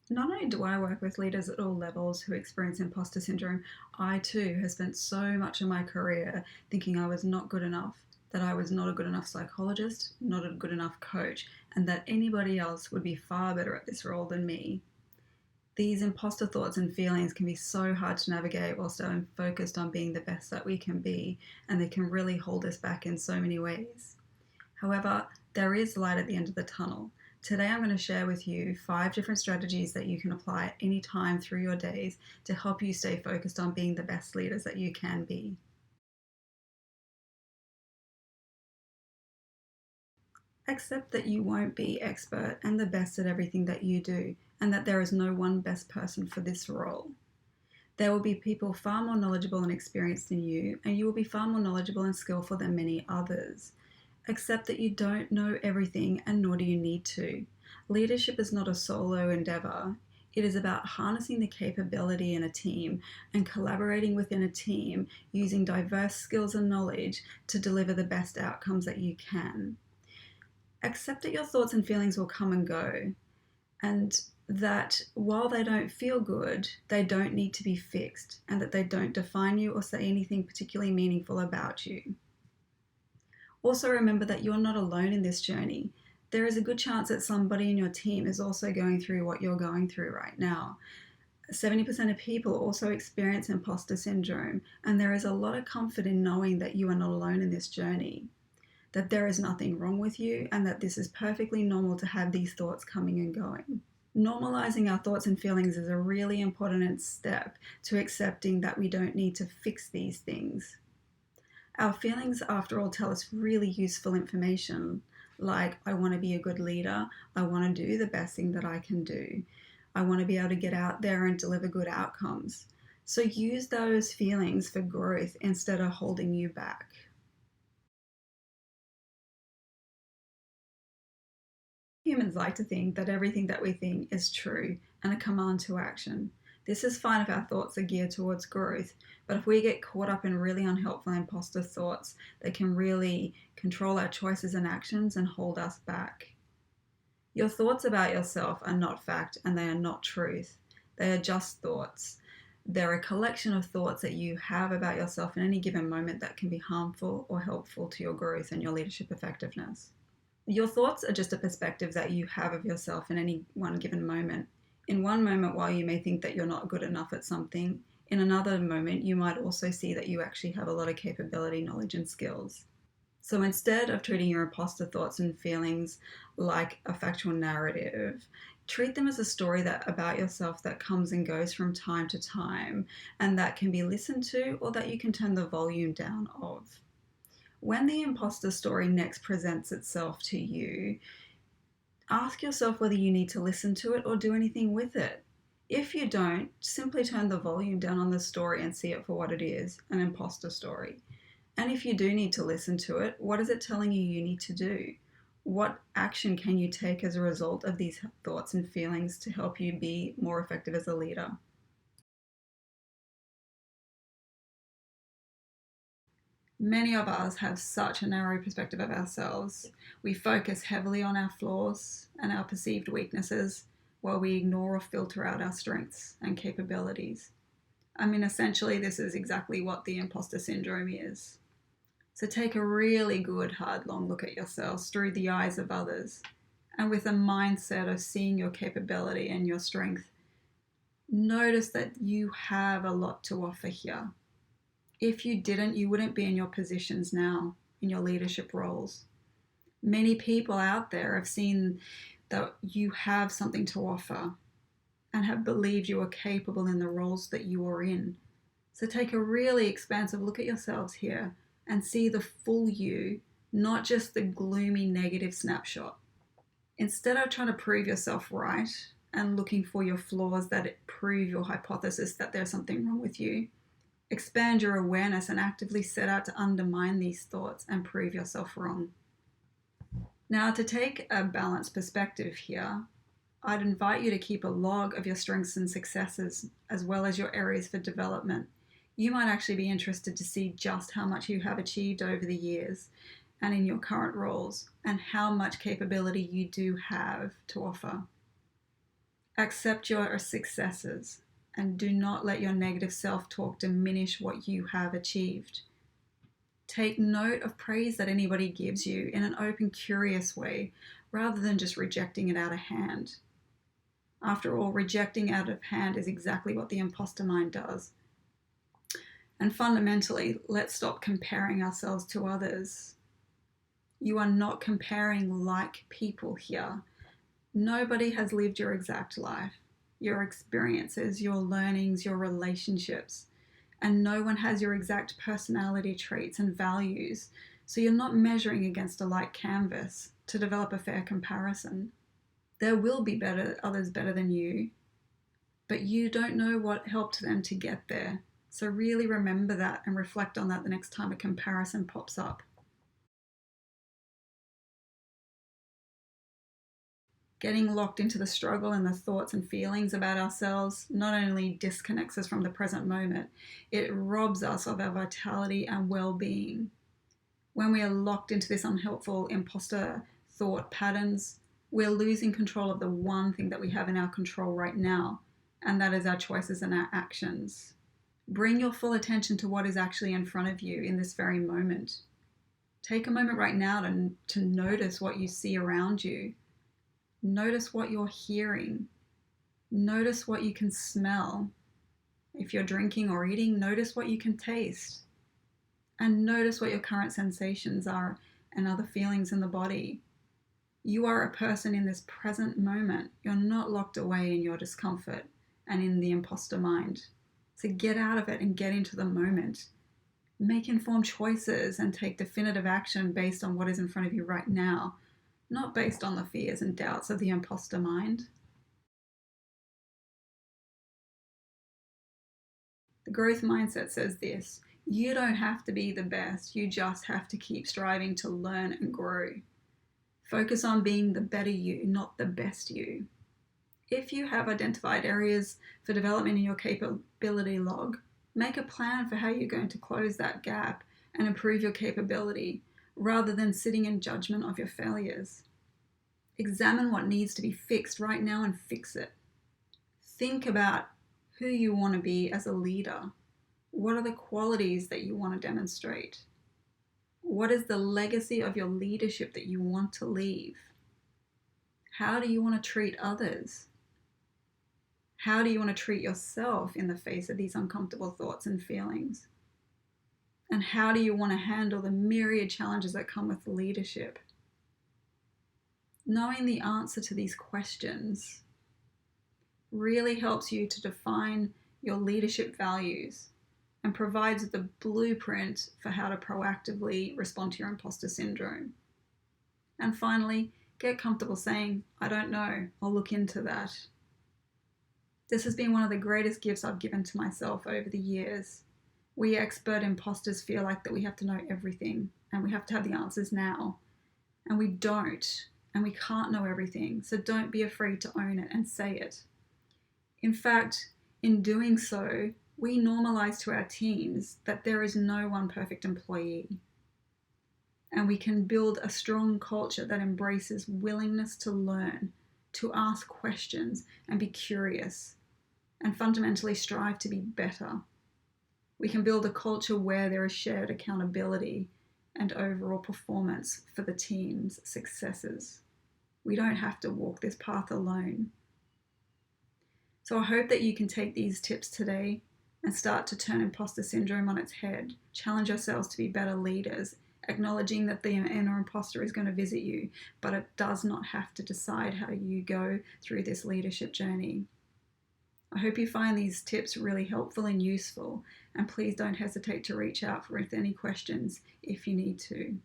Not only do I work with leaders at all levels who experience imposter syndrome, I too have spent so much of my career thinking I was not good enough, that I was not a good enough psychologist, not a good enough coach, and that anybody else would be far better at this role than me. These imposter thoughts and feelings can be so hard to navigate while staying focused on being the best that we can be, and they can really hold us back in so many ways. However, there is light at the end of the tunnel. Today, I'm going to share with you 5 different strategies that you can apply at any time through your days to help you stay focused on being the best leaders that you can be. Accept that you won't be expert and the best at everything that you do, and that there is no one best person for this role. There will be people far more knowledgeable and experienced than you, and you will be far more knowledgeable and skillful than many others. Accept that you don't know everything, and nor do you need to. Leadership is not a solo endeavor. It is about harnessing the capability in a team and collaborating within a team using diverse skills and knowledge to deliver the best outcomes that you can. Accept that your thoughts and feelings will come and go, and that while they don't feel good, they don't need to be fixed, and that they don't define you or say anything particularly meaningful about you. Also, remember that you're not alone in this journey. There is a good chance that somebody in your team is also going through what you're going through right now. 70% of people also experience imposter syndrome, and there is a lot of comfort in knowing that you are not alone in this journey, that there is nothing wrong with you, and that this is perfectly normal to have these thoughts coming and going. Normalizing our thoughts and feelings is a really important step to accepting that we don't need to fix these things. Our feelings, after all, tell us really useful information, like I want to be a good leader, I want to do the best thing that I can do, I want to be able to get out there and deliver good outcomes. So use those feelings for growth instead of holding you back. Humans like to think that everything that we think is true and a command to action. This is fine if our thoughts are geared towards growth, but if we get caught up in really unhelpful imposter thoughts, they can really control our choices and actions and hold us back. Your thoughts about yourself are not fact, and they are not truth. They are just thoughts. They're a collection of thoughts that you have about yourself in any given moment that can be harmful or helpful to your growth and your leadership effectiveness. Your thoughts are just a perspective that you have of yourself in any one given moment. In one moment, while you may think that you're not good enough at something, in another moment, you might also see that you actually have a lot of capability, knowledge, and skills. So instead of treating your imposter thoughts and feelings like a factual narrative, treat them as a story about yourself that comes and goes from time to time, and that can be listened to or that you can turn the volume down of. When the imposter story next presents itself to you, ask yourself whether you need to listen to it or do anything with it. If you don't, simply turn the volume down on the story and see it for what it is, an imposter story. And if you do need to listen to it, what is it telling you need to do? What action can you take as a result of these thoughts and feelings to help you be more effective as a leader? Many of us have such a narrow perspective of ourselves. We focus heavily on our flaws and our perceived weaknesses while we ignore or filter out our strengths and capabilities. I mean, essentially, this is exactly what the imposter syndrome is. So take a really good, hard, long look at yourselves through the eyes of others, and with a mindset of seeing your capability and your strength, notice that you have a lot to offer here. If you didn't, you wouldn't be in your positions now, in your leadership roles. Many people out there have seen that you have something to offer and have believed you are capable in the roles that you are in. So take a really expansive look at yourselves here and see the full you, not just the gloomy negative snapshot. Instead of trying to prove yourself right and looking for your flaws that prove your hypothesis that there's something wrong with you, expand your awareness and actively set out to undermine these thoughts and prove yourself wrong. Now, to take a balanced perspective here, I'd invite you to keep a log of your strengths and successes as well as your areas for development. You might actually be interested to see just how much you have achieved over the years and in your current roles, and how much capability you do have to offer. Accept your successes and do not let your negative self-talk diminish what you have achieved. Take note of praise that anybody gives you in an open, curious way, rather than just rejecting it out of hand. After all, rejecting out of hand is exactly what the imposter mind does. And fundamentally, let's stop comparing ourselves to others. You are not comparing like people here. Nobody has lived your exact life, your experiences, your learnings, your relationships, and no one has your exact personality traits and values, so you're not measuring against a like canvas to develop a fair comparison. There will be others better than you, but you don't know what helped them to get there. So really remember that and reflect on that the next time a comparison pops up. Getting locked into the struggle and the thoughts and feelings about ourselves not only disconnects us from the present moment, it robs us of our vitality and well-being. When we are locked into this unhelpful imposter thought patterns, we're losing control of the one thing that we have in our control right now, and that is our choices and our actions. Bring your full attention to what is actually in front of you in this very moment. Take a moment right now to notice what you see around you. Notice what you're hearing. Notice what you can smell. If you're drinking or eating, notice what you can taste. And notice what your current sensations are and other feelings in the body. You are a person in this present moment. You're not locked away in your discomfort and in the imposter mind. So get out of it and get into the moment. Make informed choices and take definitive action based on what is in front of you right now, not based on the fears and doubts of the imposter mind. The growth mindset says this: you don't have to be the best, you just have to keep striving to learn and grow. Focus on being the better you, not the best you. If you have identified areas for development in your capability log, make a plan for how you're going to close that gap and improve your capability, rather than sitting in judgment of your failures. Examine what needs to be fixed right now and fix it. Think about who you want to be as a leader. What are the qualities that you want to demonstrate? What is the legacy of your leadership that you want to leave? How do you want to treat others? How do you want to treat yourself in the face of these uncomfortable thoughts and feelings? And how do you want to handle the myriad challenges that come with leadership? Knowing the answer to these questions really helps you to define your leadership values and provides the blueprint for how to proactively respond to your imposter syndrome. And finally, get comfortable saying, I don't know, I'll look into that. This has been one of the greatest gifts I've given to myself over the years. We expert imposters feel like that we have to know everything and we have to have the answers now. And we don't, and we can't know everything. So don't be afraid to own it and say it. In fact, in doing so, we normalize to our teams that there is no one perfect employee. And we can build a strong culture that embraces willingness to learn, to ask questions and be curious, and fundamentally strive to be better. We can build a culture where there is shared accountability and overall performance for the team's successes. We don't have to walk this path alone. So I hope that you can take these tips today and start to turn imposter syndrome on its head, challenge yourselves to be better leaders, acknowledging that the inner imposter is going to visit you, but it does not have to decide how you go through this leadership journey. I hope you find these tips really helpful and useful, and please don't hesitate to reach out with any questions if you need to.